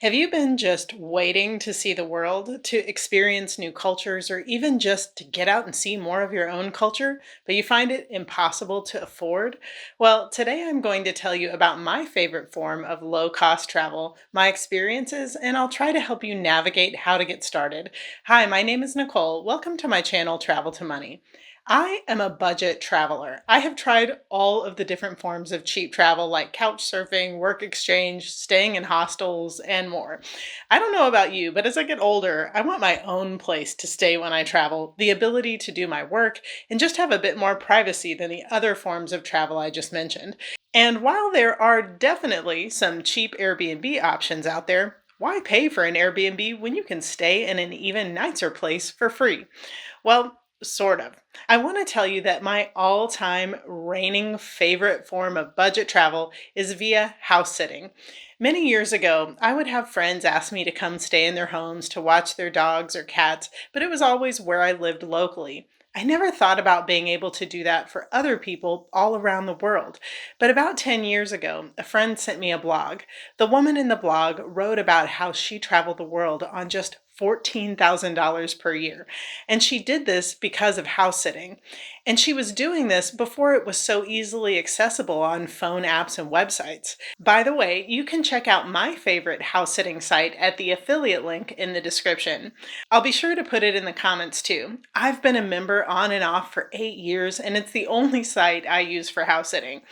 Have you been just waiting to see the world, to experience new cultures, or even just to get out and see more of your own culture, but you find it impossible to afford? Well, today I'm going to tell you about my favorite form of low cost travel, my experiences, and I'll try to help you navigate how to get started. Hi, my name is Nicole. Welcome to my channel, Travel to Money. I am a budget traveler. I have tried all of the different forms of cheap travel like couch surfing, work exchange, staying in hostels, and more. I don't know about you, but as I get older, I want my own place to stay when I travel, the ability to do my work, and just have a bit more privacy than the other forms of travel I just mentioned. And while there are definitely some cheap Airbnb options out there, why pay for an Airbnb when you can stay in an even nicer place for free? Well, sort of. I want to tell you that my all time reigning favorite form of budget travel is via house sitting. Many years ago, I would have friends ask me to come stay in their homes to watch their dogs or cats, but it was always where I lived locally. I never thought about being able to do that for other people all around the world. But about 10 years ago, a friend sent me a blog. The woman in the blog wrote about how she traveled the world on just $14,000 per year. And she did this because of house sitting. And she was doing this before it was so easily accessible on phone apps and websites. By the way, you can check out my favorite house sitting site at the affiliate link in the description. I'll be sure to put it in the comments too. I've been a member on and off for 8 years, and it's the only site I use for house sitting.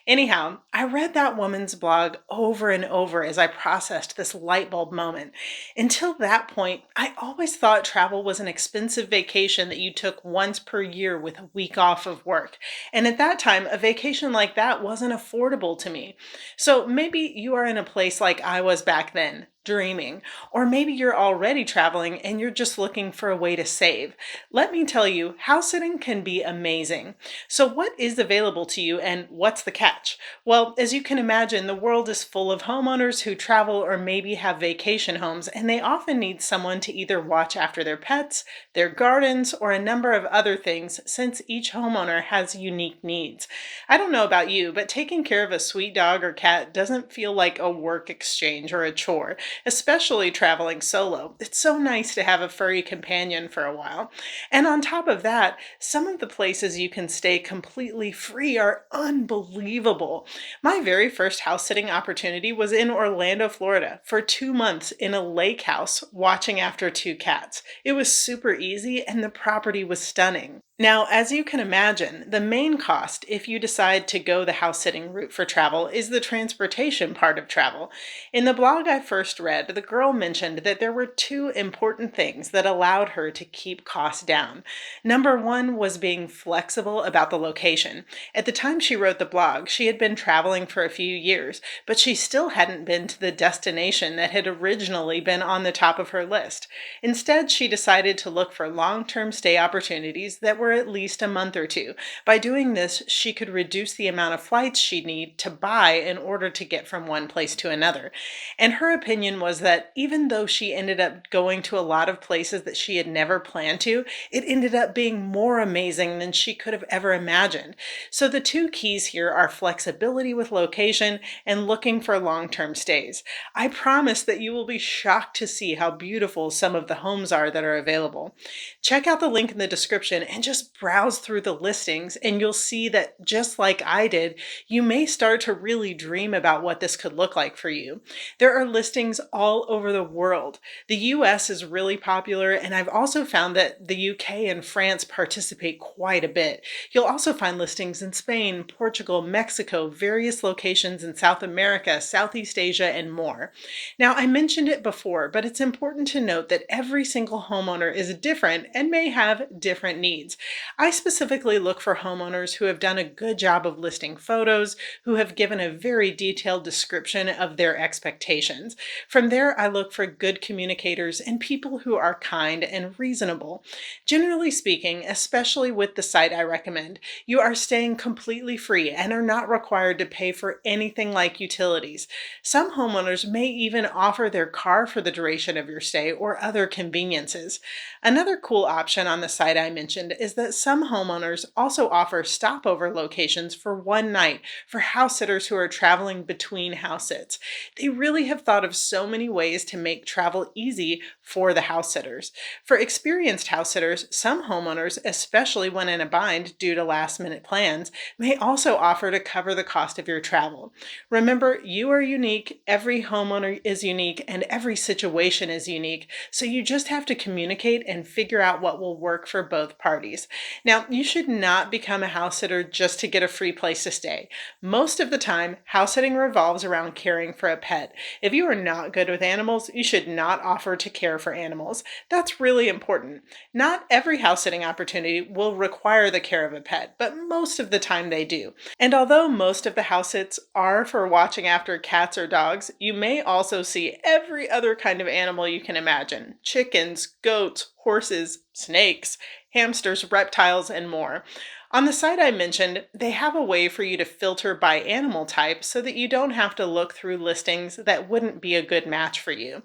Anyhow, I read that woman's blog over and over as I processed this light bulb moment. Until that point, I always thought travel was an expensive vacation that you took once per year with a week off of work. And at that time, a vacation like that wasn't affordable to me. So maybe you are in a place like I was back then, dreaming, or maybe you're already traveling and you're just looking for a way to save. Let me tell you, house sitting can be amazing. So, what is available to you and what's the catch? Well, as you can imagine, the world is full of homeowners who travel or maybe have vacation homes, and they often need someone to either watch after their pets, their gardens, or a number of other things since each homeowner has unique needs. I don't know about you, but taking care of a sweet dog or cat doesn't feel like a work exchange or a chore, especially traveling solo. It's so nice to have a furry companion for a while. And on top of that, some of the places you can stay completely free are unbelievable. My very first house sitting opportunity was in Orlando, Florida, for 2 months in a lake house watching after two cats. It was super easy and the property was stunning. Now, as you can imagine, the main cost if you decide to go the house sitting route for travel is the transportation part of travel. In the blog I first read, the girl mentioned that there were two important things that allowed her to keep costs down. Number one was being flexible about the location. At the time she wrote the blog, she had been traveling for a few years, but she still hadn't been to the destination that had originally been on the top of her list. Instead, she decided to look for long-term stay opportunities that were at least a month or two. By doing this, she could reduce the amount of flights she'd need to buy in order to get from one place to another. And her opinion was that even though she ended up going to a lot of places that she had never planned to, it ended up being more amazing than she could have ever imagined. So the two keys here are flexibility with location and looking for long-term stays. I promise that you will be shocked to see how beautiful some of the homes are that are available. Check out the link in the description and just browse through the listings, and you'll see that just like I did, you may start to really dream about what this could look like for you. There are listings all over the world. The US is really popular, and I've also found that the UK and France participate quite a bit. You'll also find listings in Spain, Portugal, Mexico, various locations in South America, Southeast Asia, and more. Now, I mentioned it before, but it's important to note that every single homeowner is different and may have different needs. I specifically look for homeowners who have done a good job of listing photos, who have given a very detailed description of their expectations. From there, I look for good communicators and people who are kind and reasonable. Generally speaking, especially with the site I recommend, you are staying completely free and are not required to pay for anything like utilities. Some homeowners may even offer their car for the duration of your stay or other conveniences. Another cool option on the site I mentioned is is that some homeowners also offer stopover locations for one night for house sitters who are traveling between house sits. They really have thought of so many ways to make travel easy for the house sitters. For experienced house sitters, some homeowners, especially when in a bind due to last minute plans, may also offer to cover the cost of your travel. Remember, you are unique, every homeowner is unique, and every situation is unique. So you just have to communicate and figure out what will work for both parties. Now, you should not become a house sitter just to get a free place to stay. Most of the time, house sitting revolves around caring for a pet. If you are not good with animals, you should not offer to care for animals. That's really important. Not every house sitting opportunity will require the care of a pet, but most of the time they do. And although most of the house sits are for watching after cats or dogs, you may also see every other kind of animal you can imagine: chickens, goats, horses, snakes, hamsters, reptiles, and more. On the site I mentioned, they have a way for you to filter by animal type so that you don't have to look through listings that wouldn't be a good match for you.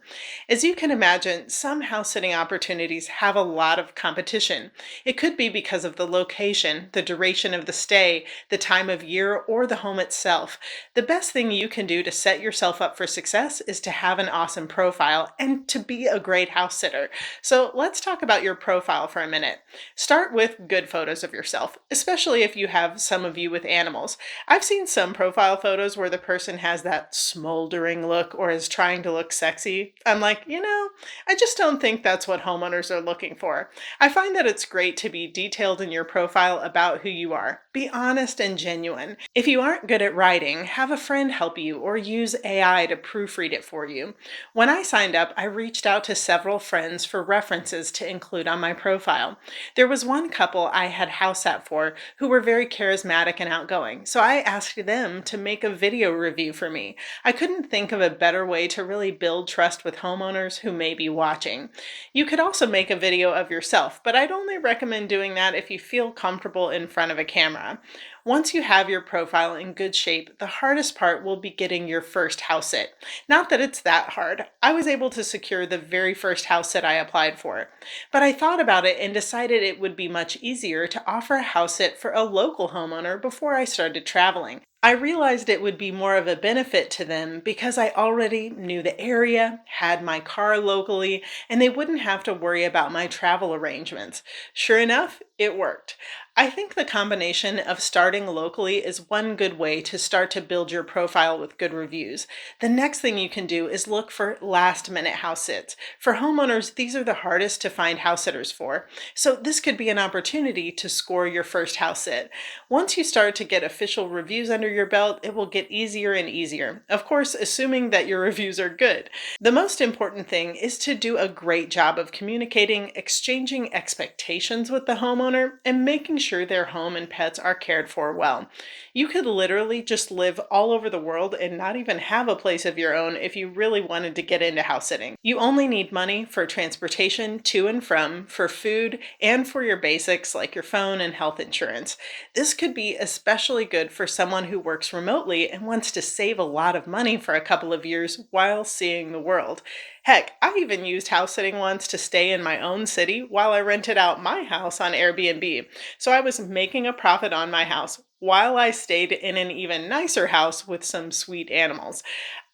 As you can imagine, some house sitting opportunities have a lot of competition. It could be because of the location, the duration of the stay, the time of year, or the home itself. The best thing you can do to set yourself up for success is to have an awesome profile and to be a great house sitter. So let's talk about your profile for a minute. Start with good photos of yourself, especially if you have some of you with animals. I've seen some profile photos where the person has that smoldering look or is trying to look sexy. I'm like, I just don't think that's what homeowners are looking for. I find that it's great to be detailed in your profile about who you are. Be honest and genuine. If you aren't good at writing, have a friend help you or use AI to proofread it for you. When I signed up, I reached out to several friends for references to include on my profile. There was one couple I had house sat for who were very charismatic and outgoing, so I asked them to make a video review for me. I couldn't think of a better way to really build trust with homeowners who may be watching. You could also make a video of yourself, but I'd only recommend doing that if you feel comfortable in front of a camera. Once you have your profile in good shape, the hardest part will be getting your first house sit. Not that it's that hard. I was able to secure the very first house sit I applied for. But I thought about it and decided it would be much easier to offer a house sit for a local homeowner before I started traveling. I realized it would be more of a benefit to them because I already knew the area, had my car locally, and they wouldn't have to worry about my travel arrangements. Sure enough, it worked. I think the combination of starting locally is one good way to start to build your profile with good reviews. The next thing you can do is look for last minute house sits. For homeowners, these are the hardest to find house sitters for, so this could be an opportunity to score your first house sit. Once you start to get official reviews under your belt, it will get easier and easier. Of course, assuming that your reviews are good. The most important thing is to do a great job of communicating, exchanging expectations with the homeowner, and making sure their home and pets are cared for well. You could literally just live all over the world and not even have a place of your own if you really wanted to get into house sitting. You only need money for transportation to and from, for food, and for your basics like your phone and health insurance. This could be especially good for someone who works remotely and wants to save a lot of money for a couple of years while seeing the world. Heck, I even used house sitting once to stay in my own city while I rented out my house on Airbnb. So I was making a profit on my house while I stayed in an even nicer house with some sweet animals.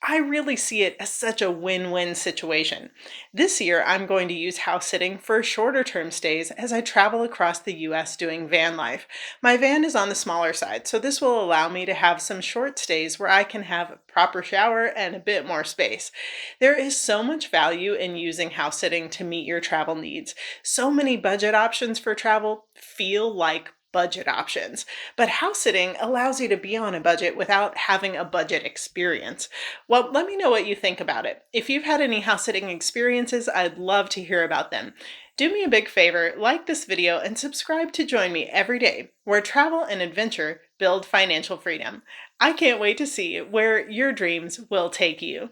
I really see it as such a win-win situation. This year, I'm going to use house sitting for shorter term stays as I travel across the US doing van life. My van is on the smaller side, so this will allow me to have some short stays where I can have a proper shower and a bit more space. There is so much value in using house sitting to meet your travel needs. So many budget options for travel feel like budget options, but house sitting allows you to be on a budget without having a budget experience. Well, let me know what you think about it. If you've had any house sitting experiences, I'd love to hear about them. Do me a big favor, like this video and subscribe to join me every day, where travel and adventure build financial freedom. I can't wait to see where your dreams will take you.